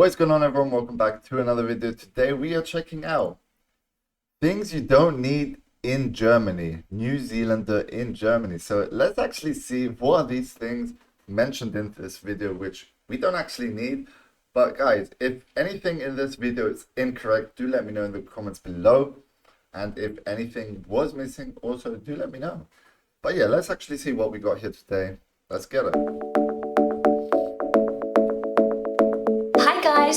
What's going on, everyone? Welcome back to another video. Today we are checking out things you don't need in Germany. New Zealander in Germany. So let's actually see what are these things mentioned in this video which we don't actually need. But guys, if anything in this video is incorrect, do let me know in the comments below. And if anything was missing, also do let me know. But yeah, let's actually see what we got here today. Let's get it.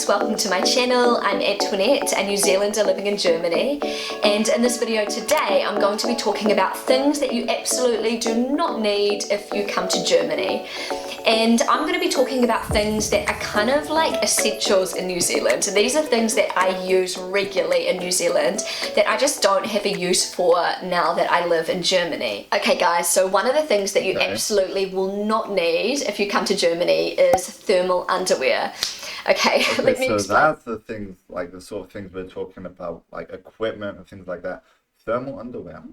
Welcome to my channel. I'm Antoinette, a New Zealander living in Germany, and in this video today I'm going to be talking about things that you absolutely do not need if you come to Germany. And I'm going to be talking about things that are kind of like essentials in New Zealand. These are things that I use regularly in New Zealand that I just don't have a use for now that I live in Germany. Okay guys, so one of the things that you absolutely will not need if you come to Germany is thermal underwear. Okay, let me so explain. That's the things, like the sort of things we're talking about, like equipment and things like that. Thermal underwear.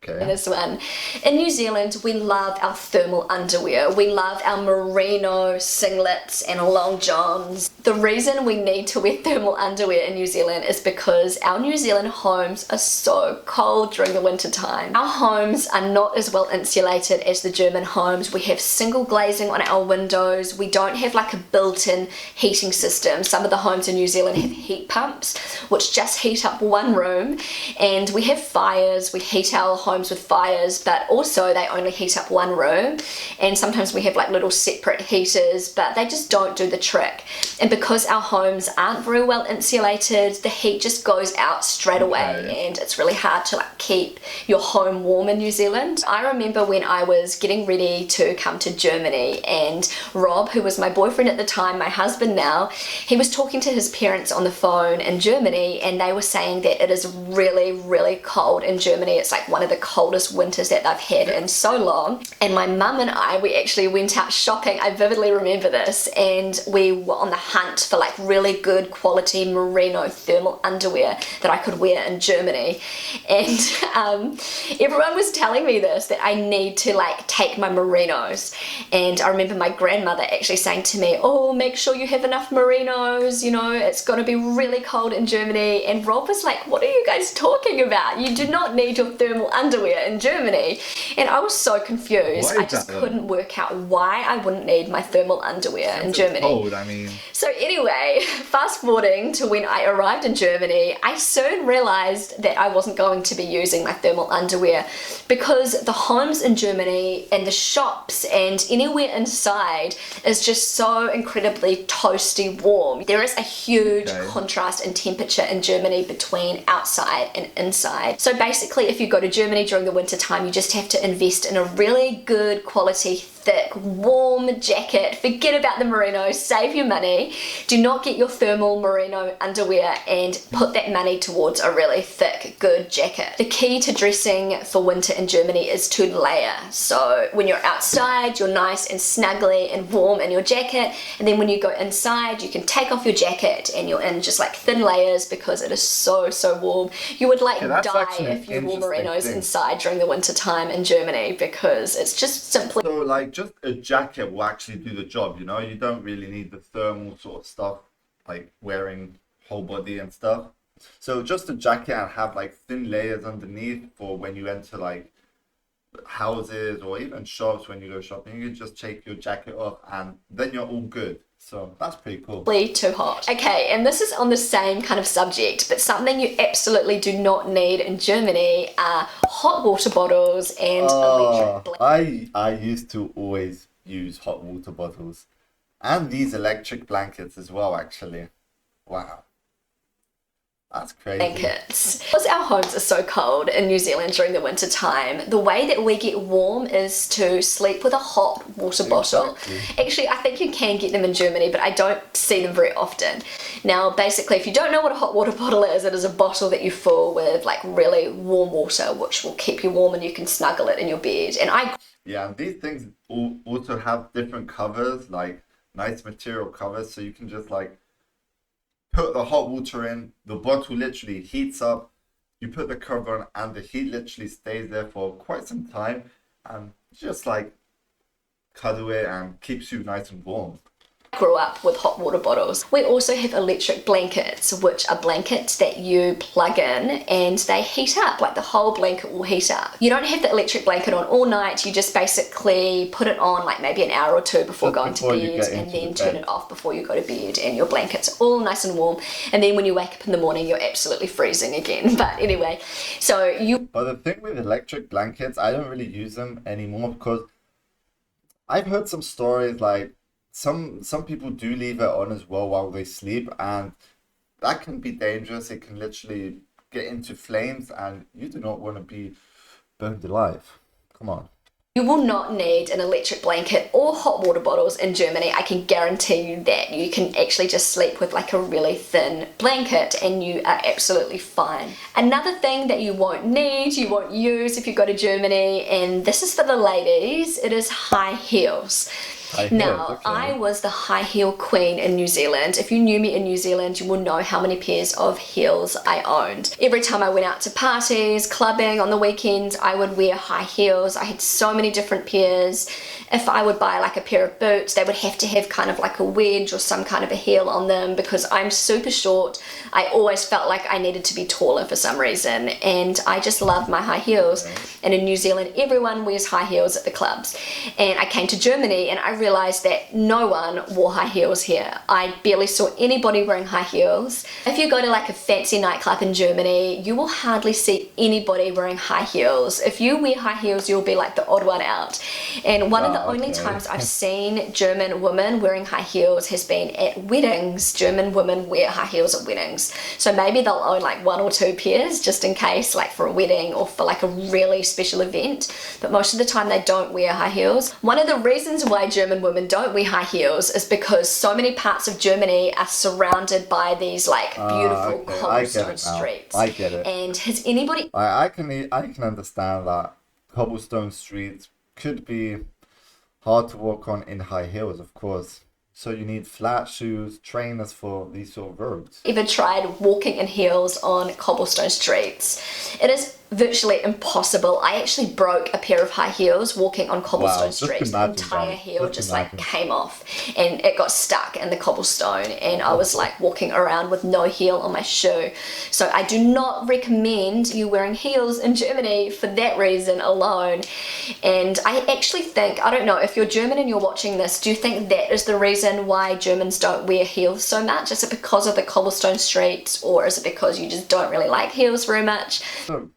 Okay. This one. In New Zealand, we love our thermal underwear. We love our merino singlets and long johns. The reason we need to wear thermal underwear in New Zealand is because our New Zealand homes are so cold during the winter time. Our homes are not as well insulated as the German homes. We have single glazing on our windows. We don't have like a built-in heating system. Some of the homes in New Zealand have heat pumps which just heat up one room, and we have fires. We heat our homes with fires, but also they only heat up one room, and sometimes we have like little separate heaters, but they just don't do the trick. And because our homes aren't very well insulated, the heat just goes out straight away, and it's really hard to like keep your home warm in New Zealand. I remember when I was getting ready to come to Germany, and Rob, who was my boyfriend at the time, my husband now, he was talking to his parents on the phone in Germany, and they were saying that it is really cold in Germany. It's like one of the coldest winters that they've had in so long. And my mum and I, we actually went out shopping. I vividly remember this, and we were on the hunt for like really good quality merino thermal underwear that I could wear in Germany. And everyone was telling me this, that I need to like take my merinos. And I remember my grandmother actually saying to me, oh, make sure you have enough merinos, you know, it's going to be really cold in Germany. And Rob was like, what are you guys talking about? You do not need your thermal underwear in Germany. And I was so confused. I just couldn't work out why I wouldn't need my thermal underwear in Germany. Cold, I mean. So anyway, fast forwarding to when I arrived in Germany, I soon realized that I wasn't going to be using my thermal underwear because the homes in Germany and the shops and anywhere inside is just so incredibly toasty warm. There is a huge contrast in temperature in Germany between outside and inside. So basically, if you go to Germany during the winter time, you just have to invest in a really good quality, thick, warm jacket. Forget about the merino, save your money. Do not get your thermal merino underwear and put that money towards a really thick, good jacket. The key to dressing for winter in Germany is to layer. So when you're outside, you're nice and snuggly and warm in your jacket, and then when you go inside, you can take off your jacket and you're in just like thin layers because it is so warm. You would like die if you wore merinos inside during the winter time in Germany because it's just simply... So like just a jacket will actually do the job, you know? You don't really need the thermal sort of stuff, like wearing whole body and stuff. So just a jacket and have like thin layers underneath for when you enter like houses or even shops. When you go shopping, you can just take your jacket off and then you're all good. So that's pretty cool. Too hot. Okay, and this is on the same kind of subject, but something you absolutely do not need in Germany are hot water bottles and electric blankets. I used to always use hot water bottles and these electric blankets as well, actually. Wow. That's crazy. Blankets. Because our homes are so cold in New Zealand during the winter time, the way that we get warm is to sleep with a hot water bottle. Actually, I think you can get them in Germany, but I don't see them very often. Now, basically, if you don't know what a hot water bottle is, it is a bottle that you fill with like really warm water, which will keep you warm and you can snuggle it in your bed. And yeah, and these things also have different covers, like nice material covers, so you can just like put the hot water in, the bottle literally heats up, you put the cover on, and the heat literally stays there for quite some time, and just like cuddle it and keeps you nice and warm. grew up with hot water bottles. We also have electric blankets, which are blankets that you plug in and they heat up, like the whole blanket will heat up. You don't have the electric blanket on all night, you just basically put it on like maybe an hour or two before going to bed, and then turn it off before you go to bed, and your blanket's all nice and warm, and then when you wake up in the morning you're absolutely freezing again. But anyway, But the thing with electric blankets, I don't really use them anymore because I've heard some stories like some people do leave it on as well while they sleep, and that can be dangerous. It can literally get into flames, and you do not want to be burned alive. Come on. You will not need an electric blanket or hot water bottles in Germany. I can guarantee you that. You can actually just sleep with like a really thin blanket and you are absolutely fine. Another thing that you won't use if you go to Germany, and this is for the ladies, it is high heels. Now, okay. I was the high heel queen in New Zealand. If you knew me in New Zealand, you will know how many pairs of heels I owned. Every time I went out to parties, clubbing on the weekends, I would wear high heels. I had so many different pairs. If I would buy like a pair of boots, they would have to have kind of like a wedge or some kind of a heel on them because I'm super short. I always felt like I needed to be taller for some reason, and I just loved my high heels. And in New Zealand, everyone wears high heels at the clubs. And I came to Germany and I realized that no one wore high heels here. I barely saw anybody wearing high heels. If you go to like a fancy nightclub in Germany, you will hardly see anybody wearing high heels. If you wear high heels, you'll be like the odd one out. And one of the only times I've seen German women wearing high heels has been at weddings. German women wear high heels at weddings. So maybe they'll own like 1 or 2 pairs just in case, like for a wedding or for like a really special event. But most of the time they don't wear high heels. One of the reasons why German women don't wear high heels is because so many parts of Germany are surrounded by these like beautiful cobblestone streets. I get it. And has anybody... I can understand that cobblestone streets could be hard to walk on in high heels, of course. So you need flat shoes, trainers for these sort of roads. Ever tried walking in heels on cobblestone streets? It is virtually impossible. I actually broke a pair of high heels walking on cobblestone streets. The entire heel just like came off and it got stuck in the cobblestone, and I was like walking around with no heel on my shoe. So I do not recommend you wearing heels in Germany for that reason alone. And I actually think, I don't know, if you're German and you're watching this, do you think that is the reason why Germans don't wear heels so much? Is it because of the cobblestone streets, or is it because you just don't really like heels very much? So,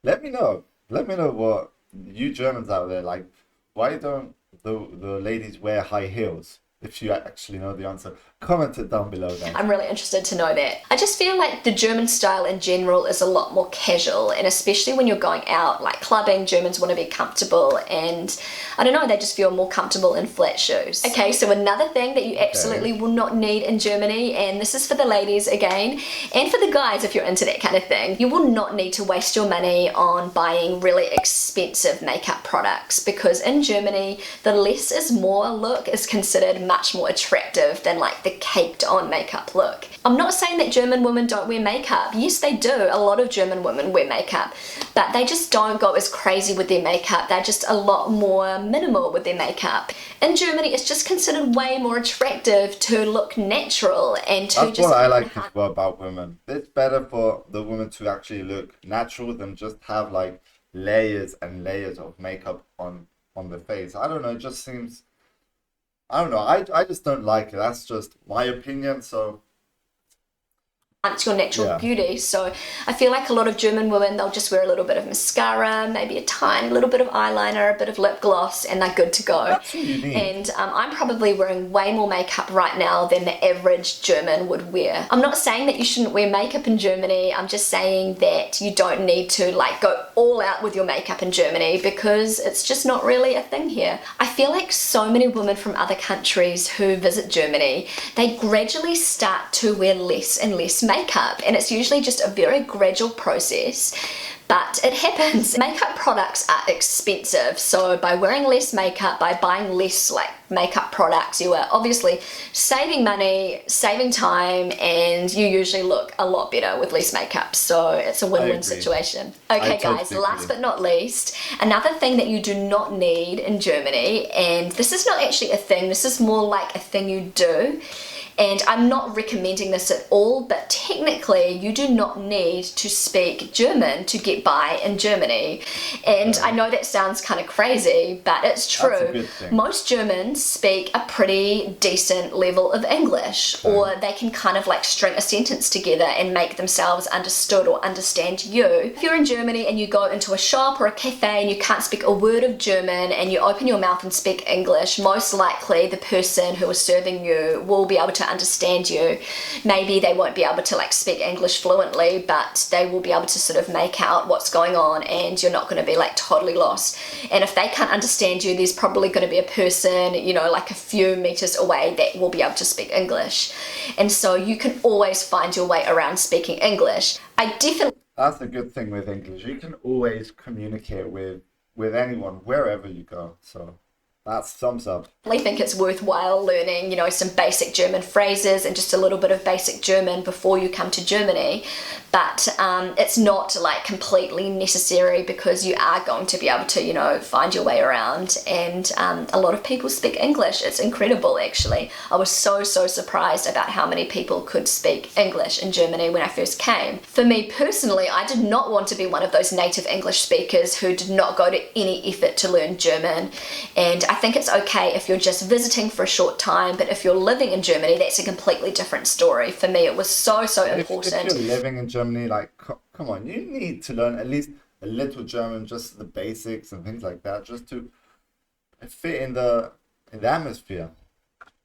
let me know what you Germans out there, like, why don't the ladies wear high heels? If you actually know the answer, comment it down below then. I'm really interested to know that. I just feel like the German style in general is a lot more casual, and especially when you're going out like clubbing, Germans want to be comfortable, and I don't know, they just feel more comfortable in flat shoes. Okay, so another thing that you absolutely will not need in Germany, and this is for the ladies again, and for the guys if you're into that kind of thing, you will not need to waste your money on buying really expensive makeup products, because in Germany the less is more look is considered much more attractive than like the caked on makeup look. I'm not saying that German women don't wear makeup. Yes, they do. A lot of German women wear makeup, but they just don't go as crazy with their makeup. They're just a lot more minimal with their makeup. In Germany, it's just considered way more attractive to look natural and to That's what I like as well about women. It's better for the woman to actually look natural than just have like layers and layers of makeup on the face. I don't know, it just seems, I don't know, I just don't like it. That's just my opinion, so your natural beauty. So I feel like a lot of German women, they'll just wear a little bit of mascara, maybe a tiny little bit of eyeliner, a bit of lip gloss, and they're good to go. That's what you need. And I'm probably wearing way more makeup right now than the average German would wear. I'm not saying that you shouldn't wear makeup in Germany, I'm just saying that you don't need to like go all out with your makeup in Germany, because it's just not really a thing here. I feel like so many women from other countries who visit Germany, they gradually start to wear less and less makeup. makeup, and it's usually just a very gradual process. But it happens. Makeup products are expensive, so by wearing less makeup, by buying less like makeup products, you are obviously saving money, saving time, and you usually look a lot better with less makeup. So it's a win-win situation. Okay guys, last but not least, another thing that you do not need in Germany, and this is not actually a thing, this is more like a thing you do. And I'm not recommending this at all, but technically you do not need to speak German to get by in Germany. And I know that sounds kind of crazy, but it's true. Most Germans speak a pretty decent level of English, or they can kind of like string a sentence together and make themselves understood or understand you. If you're in Germany and you go into a shop or a cafe and you can't speak a word of German and you open your mouth and speak English, most likely the person who is serving you will be able to understand you. Maybe they won't be able to like speak English fluently, but they will be able to sort of make out what's going on, and you're not going to be like totally lost. And if they can't understand you, there's probably going to be a person, you know, like a few meters away that will be able to speak English. And so you can always find your way around speaking English. That's the good thing with English. You can always communicate with anyone wherever you go. So that's thumbs up. I think it's worthwhile learning, you know, some basic German phrases and just a little bit of basic German before you come to Germany. But it's not like completely necessary, because you are going to be able to, you know, find your way around. And a lot of people speak English. It's incredible, actually. I was so surprised about how many people could speak English in Germany when I first came. For me personally, I did not want to be one of those native English speakers who did not go to any effort to learn German. And I think it's okay if you're just visiting for a short time, but if you're living in Germany, that's a completely different story. For me, it was so important. If you're living in Germany, like, come on, you need to learn at least a little German, just the basics and things like that, just to fit in the atmosphere.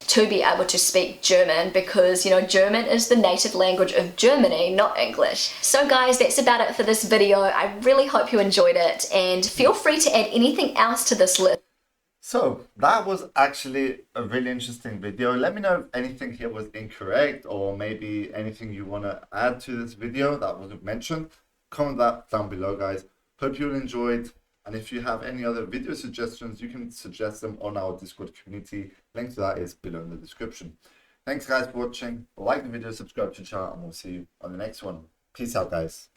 To be able to speak German, because, you know, German is the native language of Germany, not English. So guys, that's about it for this video. I really hope you enjoyed it, and feel free to add anything else to this list. So that was actually a really interesting video. Let me know if anything here was incorrect, or maybe anything you want to add to this video that wasn't mentioned. Comment that down below, guys. Hope you enjoyed. And if you have any other video suggestions, you can suggest them on our Discord community. Link to that is below in the description. Thanks guys for watching. Like the video, subscribe to the channel, and we'll see you on the next one. Peace out, guys.